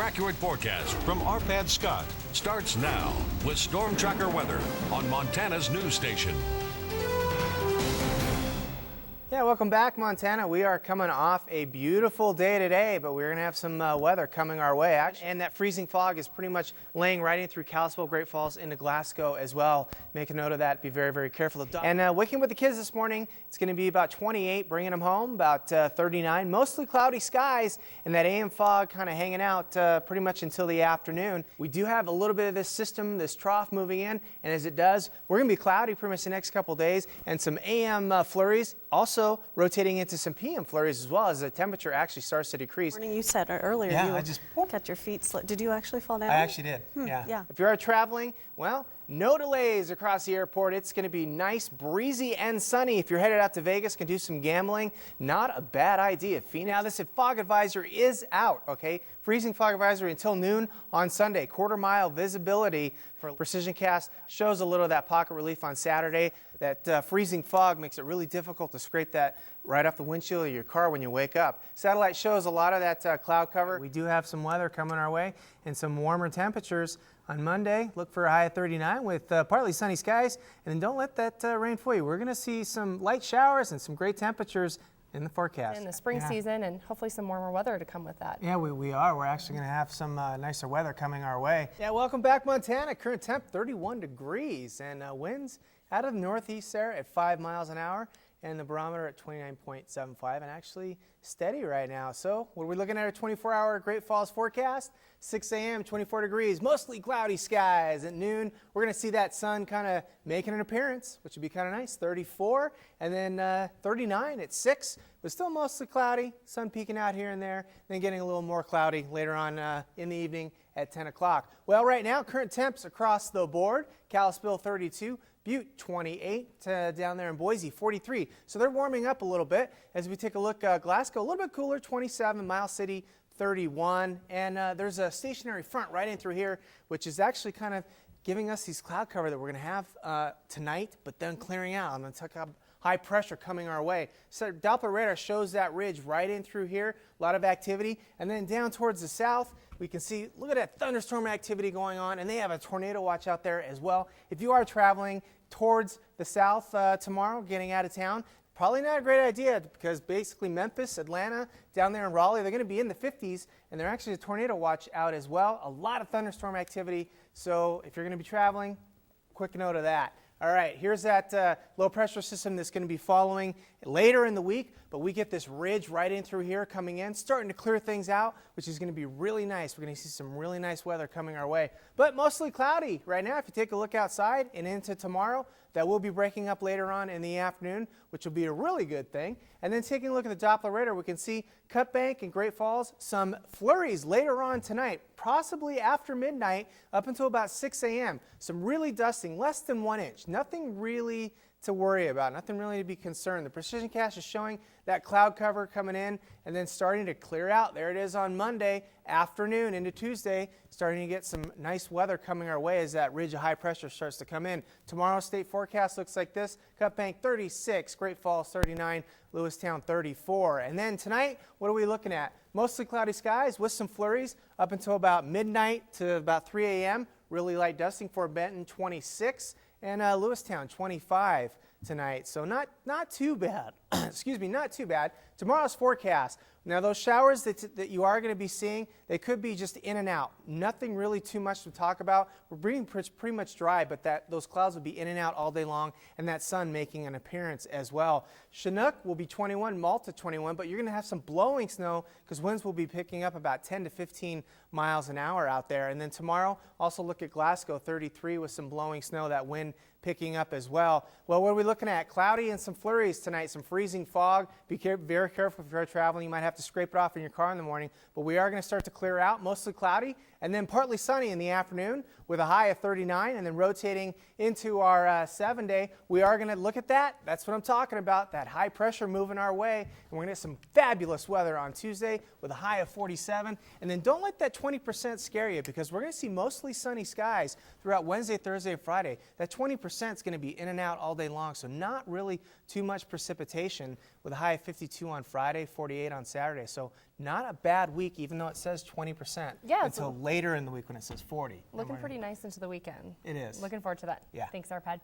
Accurate forecast from Arpad Scott starts now with Storm Tracker weather on Montana's news station. Yeah, welcome back, Montana. We are coming off a beautiful day today, but we're going to have some weather coming our way. And that freezing fog is pretty much laying right in through Kalispell, Great Falls, into Glasgow as well. Make a note of that. Be very, very careful. And waking with the kids this morning, it's going to be about 28, bringing them home, about 39. Mostly cloudy skies, and that AM fog kind of hanging out pretty much until the afternoon. We do have a little bit of this system, this trough moving in, and as it does, we're going to be cloudy pretty much the next couple days, and some AM flurries. Also rotating into some PM flurries as well as the temperature actually starts to decrease. Morning, you said earlier you I just got your feet slipped. Did you actually fall down? I actually did. Yeah. If you are traveling, well, no delays across the airport. It's going to be nice, breezy, and sunny. If you're headed out to Vegas, can do some gambling. Not a bad idea. Now, this fog advisory is out, okay? Freezing fog advisory until noon on Sunday. Quarter-mile visibility for Precision Cast shows a little of that pocket relief on Saturday. That freezing fog makes it really difficult to scrape that right off the windshield of your car when you wake up. Satellite shows a lot of that cloud cover. We do have some weather coming our way and some warmer temperatures. On Monday, look for a high of 39 with partly sunny skies, and then don't let that rain fool you. We're going to see some light showers and some great temperatures in the forecast. In the spring season, and hopefully some warmer weather to come with that. Yeah, we are. We're actually going to have some nicer weather coming our way. Yeah, welcome back, Montana. Current temp 31 degrees, and winds out of the northeast there at 5 miles an hour, and the barometer at 29.75, and actually steady right now. So what are we looking at a 24-hour Great Falls forecast? 6 a.m., 24 degrees, mostly cloudy skies. At noon, we're going to see that sun kind of making an appearance, which would be kind of nice, 34, and then 39 at 6, but still mostly cloudy, sun peeking out here and there, then getting a little more cloudy later on in the evening at 10 o'clock. Well, right now, current temps across the board, Kalispell 32, Butte 28, down there in Boise 43. So they're warming up a little bit. As we take a look, Glasgow a little bit cooler, 27, Miles City 31, and there's a stationary front right in through here, which is actually kind of giving us these cloud cover that we're going to have tonight, but then clearing out. I'm going to talk about high pressure coming our way. So Doppler radar shows that ridge right in through here, a lot of activity, and then down towards the south, we can see, look at that thunderstorm activity going on, and they have a tornado watch out there as well. If you are traveling towards the south tomorrow, getting out of town, probably not a great idea because basically Memphis, Atlanta, down there in Raleigh, they're going to be in the 50s, and they're actually a tornado watch out as well. A lot of thunderstorm activity, so if you're going to be traveling, quick note of that. All right, here's that low pressure system that's going to be following later in the week, but we get this ridge right in through here coming in, starting to clear things out, which is going to be really nice. We're going to see some really nice weather coming our way, but mostly cloudy right now. If you take a look outside and into tomorrow, that will be breaking up later on in the afternoon, which will be a really good thing. And then taking a look at the Doppler radar, we can see Cut Bank and Great Falls, some flurries later on tonight, possibly after midnight up until about 6 a.m. Some really dusting, less than 1 inch. Nothing really to worry about, nothing really to be concerned. The Precision Cast is showing that cloud cover coming in and then starting to clear out. There it is on Monday afternoon into Tuesday, starting to get some nice weather coming our way as that ridge of high pressure starts to come in. Tomorrow's state forecast looks like this: Cut Bank 36, Great Falls 39, Lewistown 34. And then tonight, what are we looking at? Mostly cloudy skies with some flurries up until about midnight to about 3 a.m. Really light dusting for Benton 26 and Lewistown 25 tonight. So not too bad. Excuse me, not too bad. Tomorrow's forecast. Now those showers that you are going to be seeing, they could be just in and out. Nothing really too much to talk about. We're being pretty much dry, but those clouds will be in and out all day long, and that sun making an appearance as well. Chinook will be 21, Malta 21, but you're going to have some blowing snow because winds will be picking up about 10 to 15 miles an hour out there. And then tomorrow, also look at Glasgow 33 with some blowing snow, that wind picking up as well. Well, what are we looking at? Cloudy and some flurries tonight, some freezing fog. Be very careful if you're traveling. You might have to scrape it off in your car in the morning, but we are going to start to clear out, mostly cloudy, and then partly sunny in the afternoon with a high of 39, and then rotating into our 7-day. We are going to look at that. That's what I'm talking about, that high pressure moving our way, and we're going to get some fabulous weather on Tuesday with a high of 47. And then don't let that 20% scare you, because we're going to see mostly sunny skies throughout Wednesday, Thursday, and Friday. That 20% is going to be in and out all day long, so not really too much precipitation. elevation with a high of 52 on Friday, 48 on Saturday. So not a bad week, even though it says 20%. Yeah, until later in the week when it says 40. Looking pretty nice into the weekend. It is. Looking forward to that. Yeah. Thanks, Arpad.